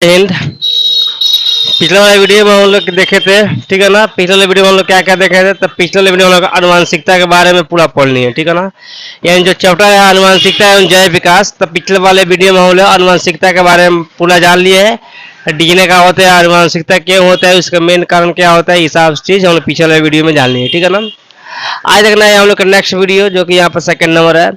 And पिछले वाले video में हम लोग देखे थे। ठीक है ना। पिछले वाले वीडियो में हम लोग क्या क्या देखे थे। तो पिछले वाले वीडियो में हम लोग आनुवंशिकता के बारे में पूरा पढ़ लिए। ठीक है ना। यानी जो चैप्टर है आनुवंशिकता एवं जैव विकास, तो पिछले वाले वीडियो में हम लोग आनुवंशिकता के बारे में पूरा जान लिए है। डीएनए का होता है, आनुवंशिकता क्यों होता है, उसका मेन कारण क्या होता है, ये सब चीज हम लोग पिछले वाले वीडियो में जान लिए। ठीक है ना। आज देखना है हम लोग का नेक्स्ट वीडियो, जो कि यहाँ पर सेकंड नंबर है।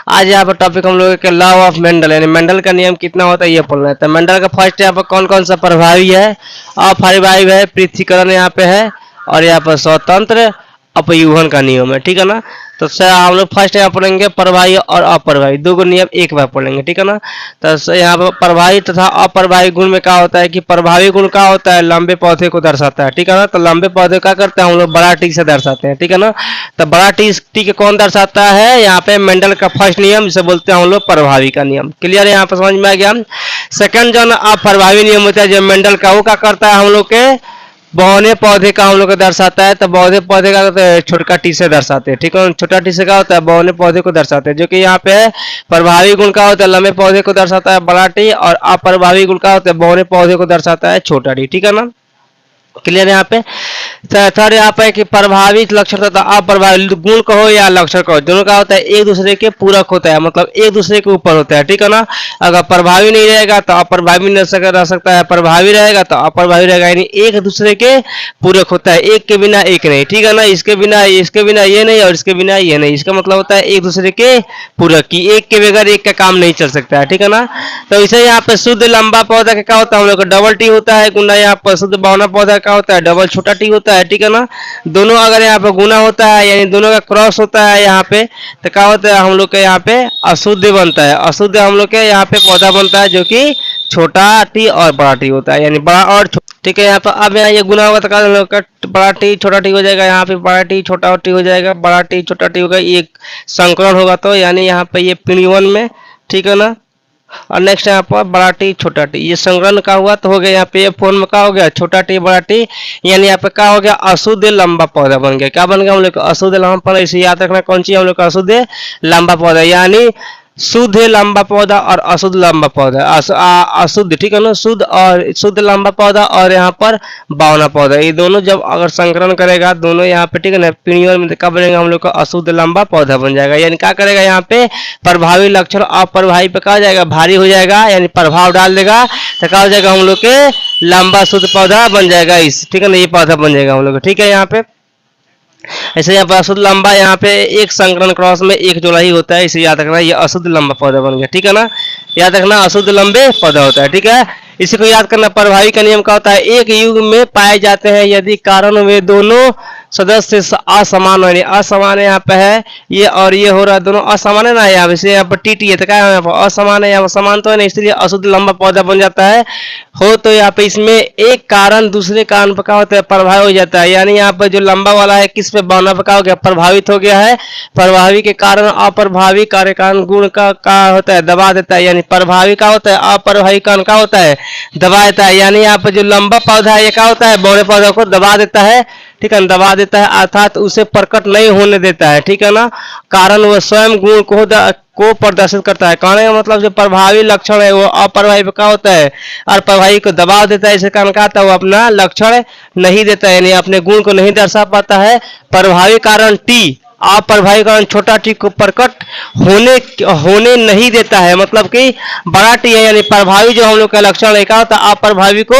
आज यहाँ पर टॉपिक हम लोग के लॉ ऑफ मेंडल, यानी मेंडल का नियम कितना होता है ये पढ़ना है। तो मेंडल का फर्स्ट यहाँ पर कौन कौन सा प्रभावी है, अप्रभावी है, पृथ्वीकरण यहाँ पे है, और यहाँ पर स्वतंत्र अपयूहन का नियम है। ठीक है ना। तो सर हम लोग फर्स्ट यहाँ पढ़ेंगे प्रभावी और अप्रभावी, दो नियम एक बार पढ़ेंगे। ठीक है ना। तो यहाँ पर प्रभावी तथा अप्रभावी गुण में क्या होता है कि प्रभावी गुण क्या होता है, लंबे पौधे को दर्शाता है। ठीक है ना। तो लंबे पौधे क्या करते हैं हम लोग, बड़ा टी से दर्शाते हैं। ठीक है ना। तो बड़ा टी के कौन दर्शाता है, यहाँ पे मेंडल का फर्स्ट नियम, जिसे बोलते हैं हम लोग प्रभावी का नियम। क्लियर है, यहाँ पर समझ में आ गया। सेकंड जो अप्रभावी नियम होता है जो मेंडल का, वो क्या करता है हम लोग के बौने पौधे का हम लोग को दर्शाता है। तो बौने पौधे का छोटा टी से दर्शाते हैं। ठीक है। छोटा टी से क्या होता है, बौने पौधे को दर्शाते हैं। जो कि यहाँ पे है प्रभावी गुण का होता है, लंबे पौधे को दर्शाता है बड़ा टी, और अप्रभावी गुण का होता है बौने पौधे को दर्शाता है छोटा टी। ठीक है ना। क्लियर है यहाँ पे। थर्ड यहाँ पे कि प्रभावित लक्षण तथा अप्रभावित गुण कहो या लक्षण कहो, दोनों का होता है एक दूसरे के पूरक होता है, मतलब एक दूसरे के ऊपर होता है। ठीक है ना। अगर प्रभावी नहीं रहेगा तो अप्रभावी नहीं रह सकता है, प्रभावी रहेगा तो अप्रभावी रहेगा, यानी एक दूसरे के पूरक होता है, एक के बिना एक नहीं। ठीक है ना। इसके बिना ये नहीं, और इसके बिना ये नहीं। इसका मतलब होता है एक दूसरे के पूरक की, एक के बगैर एक का काम नहीं चल सकता है। ठीक है ना। तो इसे यहाँ पे शुद्ध लंबा पौधा का क्या होता है हम लोग डबल टी होता है गुना, यहाँ पर शुद्ध बौना पौधा का होता है डबल छोटा टी होता है। ठीक है ना। दोनों अगर यहाँ पे गुना होता है, यानी दोनों का क्रॉस होता है यहाँ पे, तो क्या होता है हम लोग के यहाँ पे अशुद्ध बनता है। अशुद्ध हम लोग के यहाँ पे पौधा बनता है जो कि छोटा टी और बड़ा टी होता है, यानी बड़ा और ठीक है। यहाँ पर अब यहाँ ये गुना होगा तो हम लोग का बड़ा टी छोटा टी हो जाएगा, यहाँ पे बड़ा टी छोटा टी हो जाएगा, बड़ा टी छोटा टी होगा, एक संकरण होगा। तो यानी यहाँ पे ये पिणवन में, ठीक है ना। और नेक्स्ट यहाँ पर बड़ा टी छोटा टी, ये संग्रहण का हुआ तो हो गया यहाँ पे ये फोन में क्या हो गया, छोटा टी बड़ा टी, यानी यहाँ पे क्या हो गया, अशुद्ध लंबा पौधा बन गया। क्या बन गया हम लोग का, अशुद्ध लंबा पौधा। इसे याद रखना कौन सी हम लोग का, अशुद्ध लंबा पौधा, यानी शुद्ध लंबा पौधा और अशुद्ध लंबा पौधा। अशुद्ध, ठीक है ना, शुद्ध और शुद्ध लंबा पौधा, और यहाँ पर बावना पौधा, ये दोनों जब अगर संकरण करेगा दोनों यहाँ पे, ठीक है ना, पिणियों में क्या बनेगा हम लोग का, अशुद्ध लंबा पौधा बन जाएगा। यानी क्या करेगा यहाँ पे प्रभावी लक्षण अप्रभावी पे क्या हो जाएगा, भारी हो जाएगा, यानी प्रभाव डाल देगा, तो क्या हो जाएगा हम लोग के लंबा शुद्ध पौधा बन जाएगा इस, ठीक है ना, ये पौधा बन जाएगा हम लोग। ठीक है। यहाँ पे ऐसे यहाँ पर अशुद्ध लंबा, यहाँ पे एक संकरण क्रॉस में एक जोड़ा ही होता है, इसे याद रखना, ये अशुद्ध लंबा पौधा बन गया। ठीक है ना। याद रखना अशुद्ध लंबे पौधा होता है। ठीक है। इसी को याद करना। प्रभावी का नियम क्या होता है, एक युग में पाए जाते हैं यदि कारण वे दोनों सदस्य असमान है, असमान यहाँ पे है ये और ये हो रहा है, दोनों असमान है ना, यहाँ पर टी है तो क्या है यहाँ पर असमान है, यहाँ पर समान तो है ना, इसलिए अशुद्ध लंबा पौधा बन जाता है। हो तो यहाँ पे इसमें एक कारण दूसरे कारण पर क्या होता है, प्रभावित हो जाता है, यानी यहाँ पर जो लंबा वाला है किस पे बौना पर क्या हो गया, प्रभावित हो गया है। प्रभावी के कारण अप्रभावी कार्य कारण गुण का होता है, दबा देता है, यानी प्रभावी का होता है, अप्रभावी कारण का होता है, दबा देता है। यानी यहाँ पर जो लंबा पौधा है ये क्या होता है, बौने पौधा को दबा देता है। ठीक है, दबा देता है, अर्थात उसे प्रकट नहीं होने देता है। ठीक है ना। कारण वह स्वयं गुण को प्रदर्शित करता है। कहने का मतलब जो प्रभावी लक्षण है वो अप्रभावी पे क्या होता है, और प्रभावी को दबाव देता है, इसे कारण क्या होता है, वो अपना लक्षण नहीं देता है, यानी अपने गुण को नहीं दर्शा पाता है। प्रभावी कारण टी अप्रभावी कारण छोटा टी को प्रकट होने नहीं देता है, मतलब कि बड़ा टी है, यानी प्रभावी जो हम लोग का लक्षण है क्या होता है, अप्रभावी को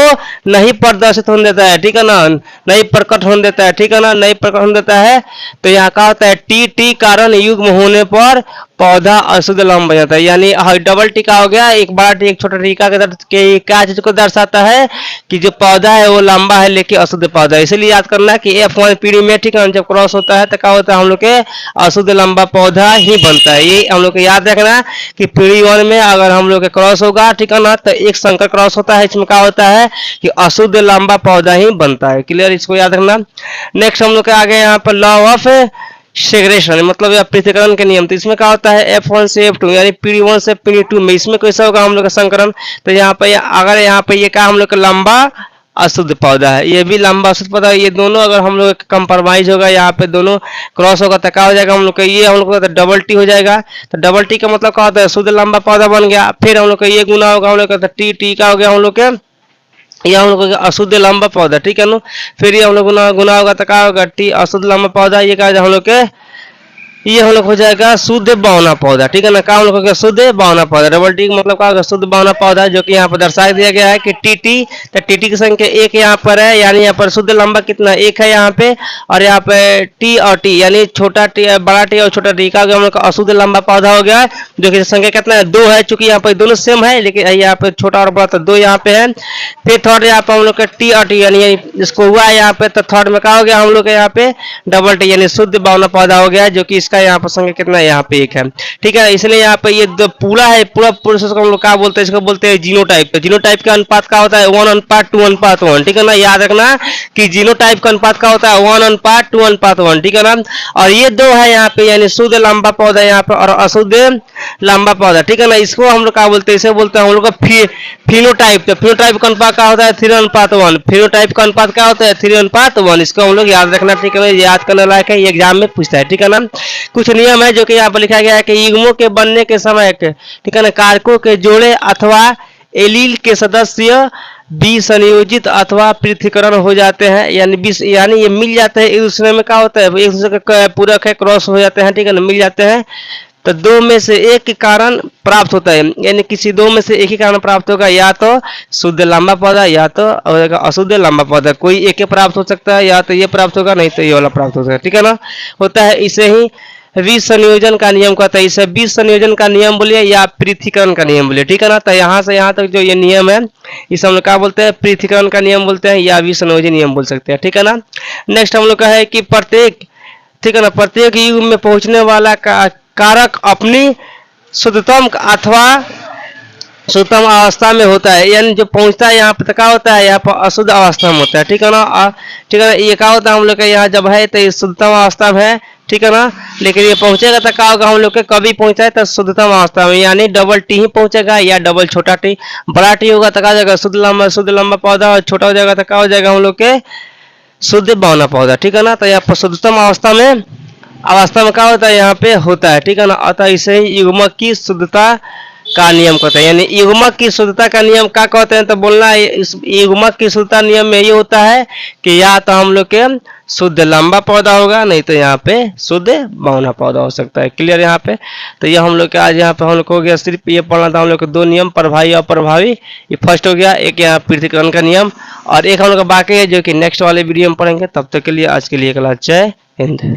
नहीं प्रदर्शित होने देता है। ठीक है ना, नहीं प्रकट होने देता है। ठीक है ना, नहीं प्रकट होने देता है। तो यहाँ क्या होता है, टी कारण युग्म होने पर पौधा अशुद्ध लंबा बन जाता है, यानी डबल टी का हो गया, एक बड़ा टी एक छोटा टी का क्या चीज को दर्शाता है कि जो पौधा है वो लंबा है लेकिन अशुद्ध पौधा है। इसलिए याद करना है कि F1 पीढ़ी में, ठीक है, जब क्रॉस होता है तो क्या होता है हम लोग के अशुद्ध लंबा पौधा ही बनता है। ये हम लोग को याद रखना कि पीढ़ी 1 में अगर हम लोग के क्रॉस होगा, ठीक है ना, तो एक संकर क्रॉस होता है, इसमें क्या होता है कि अशुद्ध लंबा पौधा ही बनता है। क्लियर, इसको याद रखना। नेक्स्ट हम लोग के आगे यहाँ पर लॉ ऑफ सेग्रेशन, मतलब या पृथक्करण के नियम। तो इसमें क्या होता है, F1 से F2, यानी पीढ़ी 1 से पीढ़ी 2 में, इसमें कैसा होगा हम लोग का संकरण। तो यहाँ पे अगर यहाँ पे ये क्या हम लोग का लंबा अशुद्ध पौधा है, ये भी लंबा अशुद्ध पौधा है, ये दोनों अगर हम लोग कंप्रोमाइज होगा, यहाँ पे दोनों क्रॉस होगा तो क्या हो जाएगा हम लोग का, ये हम लोग का डबल टी हो जाएगा। तो डबल टी का मतलब क्या होता है, शुद्ध लंबा पौधा बन गया। फिर हम लोग का ये गुना होगा हम लोग का टी का हो गया हम लोग के ये हम लोग का अशुद्ध लंबा पौधा, ठीक है ना। फिर ये हम लोग गुना होगा तो क्या होगा, टी अशुद्ध लंबा पौधा, ये क्या हम लोग के, ये हम लोग हो जाएगा शुद्ध बौना पौधा, ठीक है ना। क्या हम लोग शुद्ध बौना पौधा, डबल टी मतलब क्या होगा, शुद्ध बौना पौधा, जो कि यहाँ पर दर्शा दिया गया है कि टीटी, तो टीटी की संख्या एक यहाँ पर है, यानी यहाँ पर शुद्ध लंबा कितना एक है यहाँ पे, और यहाँ पे टी और टी यानी छोटा टी, बड़ा टी और छोटा टी का हम लोग का अशुद्ध लंबा पौधा हो गया है, जो कि संख्या कितना है, दो है, चूंकि यहाँ पर दोनों सेम है, लेकिन यहाँ पे छोटा और बड़ा तो दो यहाँ पे है। फिर थर्ड यहाँ पे हम लोग का टी और टी यानी इसको हुआ है यहाँ पे, तो थर्ड में क्या हो गया हम लोग का यहाँ पे डबल टी यानी शुद्ध बौना पौधा हो गया, जो कि इसका यहाँ पर संख्या कितना है, यहाँ पे एक है, ठीक है। इसलिए यहाँ पे ये जो पूरा है, पूरा प्रोसेस को हम लोग क्या बोलते हैं, इसको बोलते हैं जीनोटाइप। तो जीनोटाइप का अनुपात क्या होता है, 1:2:1, ठीक है ना। याद रखना कि जीनोटाइप का अनुपात क्या होता है, 1:2:1, ठीक है ना। और ये दो है यहाँ पे, यानी शुद्ध लंबा पौधा यहाँ पे और अशुद्ध लंबा पौधा, ठीक है ना। इसको हम लोग क्या बोलते हैं, इसे बोलते हैं हम लोग का फिनोटाइप। तो फिनोटाइप का अनुपात क्या होता है, 3:1, फिनोटाइप का अनुपात क्या होता है, 3:1। इसको हम लोग याद रखना, ठीक है ना, याद करने लायक है, ये एग्जाम में पूछता है, ठीक है ना। कुछ नियम है जो कि यहाँ पर लिखा गया है कि युग्मों के बनने के समय के, ठीक है ना, कारकों के जोड़े अथवा एलील के सदस्य विसंयोजित अथवा पृथक्करण हो जाते हैं, यानी ये मिल जाते हैं एक दूसरे में, क्या होता है, एक दूसरे का पूरक है, क्रॉस हो जाते हैं, ठीक है ना, मिल जाते हैं। तो दो में से एक के कारण प्राप्त होता है, यानी किसी दो में से एक ही कारण प्राप्त होगा, या तो शुद्ध लंबा पौधा या तो अशुद्ध लंबा पौधा, कोई एक ही प्राप्त हो सकता है, या तो ये प्राप्त होगा नहीं तो ये वाला प्राप्त हो सकता है, ठीक है ना, होता है। इसे ही विसंयोजन का नियम कहता है, इसे विसंयोजन का नियम बोलिए या पृथक्करण का नियम बोलिए, ठीक है ना। तो यहाँ से यहाँ तक जो ये नियम है, इसे हम लोग क्या बोलते हैं, पृथक्करण का नियम बोलते हैं या विसंयोजन नियम बोल सकते हैं, ठीक है ना। नेक्स्ट हम लोग का है कि प्रत्येक, ठीक है ना, प्रत्येक युग में पहुंचने वाला कारक अपनी शुद्धतम अथवा शुद्धतम अवस्था में होता है, यानी जो पहुंचता है यहाँ पे क्या होता है, यहाँ पर अशुद्ध अवस्था में होता है, ठीक है ना। ठीक है ना, ये क्या होता है हम लोग का यहाँ जब है तो शुद्धतम अवस्था में है, ठीक है ना। लेकिन ये पहुंचेगा तो क्या होगा हम लोग के, कभी पहुंचा है तो शुद्धतम अवस्था में, यानी डबल टी ही पहुंचेगा या डबल छोटा टी, बड़ा टी होगा तो क्या हो जाएगा शुद्ध लंबा पौधा, और छोटा हो जाएगा तो क्या हो जाएगा हम लोग के शुद्ध बौना पौधा, ठीक है ना। तो यहाँ पर शुद्धतम अवस्था में क्या होता है, यहाँ पे होता है, ठीक है ना। अतः इसे ही युग्मक की शुद्धता का नियम कहते हैं, यानी युग्मक की शुद्धता का नियम क्या कहते हैं, तो बोलना इस युग्मक की शुद्धता नियम में ये होता है कि या तो हम लोग के शुद्ध लंबा पौधा होगा, नहीं तो यहाँ पे शुद्ध बौना पौधा हो सकता है। क्लियर यहाँ पे। तो ये हम लोग के आज यहाँ पे हम लोग हो गया, सिर्फ ये पढ़ना था हम लोग के दो नियम, प्रभावी और अप्रभावी, ये फर्स्ट हो गया, एक यहाँ पृथक्करण का नियम, और एक हम लोग का बाकी है जो कि नेक्स्ट वाले वीडियो में पढ़ेंगे। तब तक के लिए आज के लिए क्लास जय हिंद।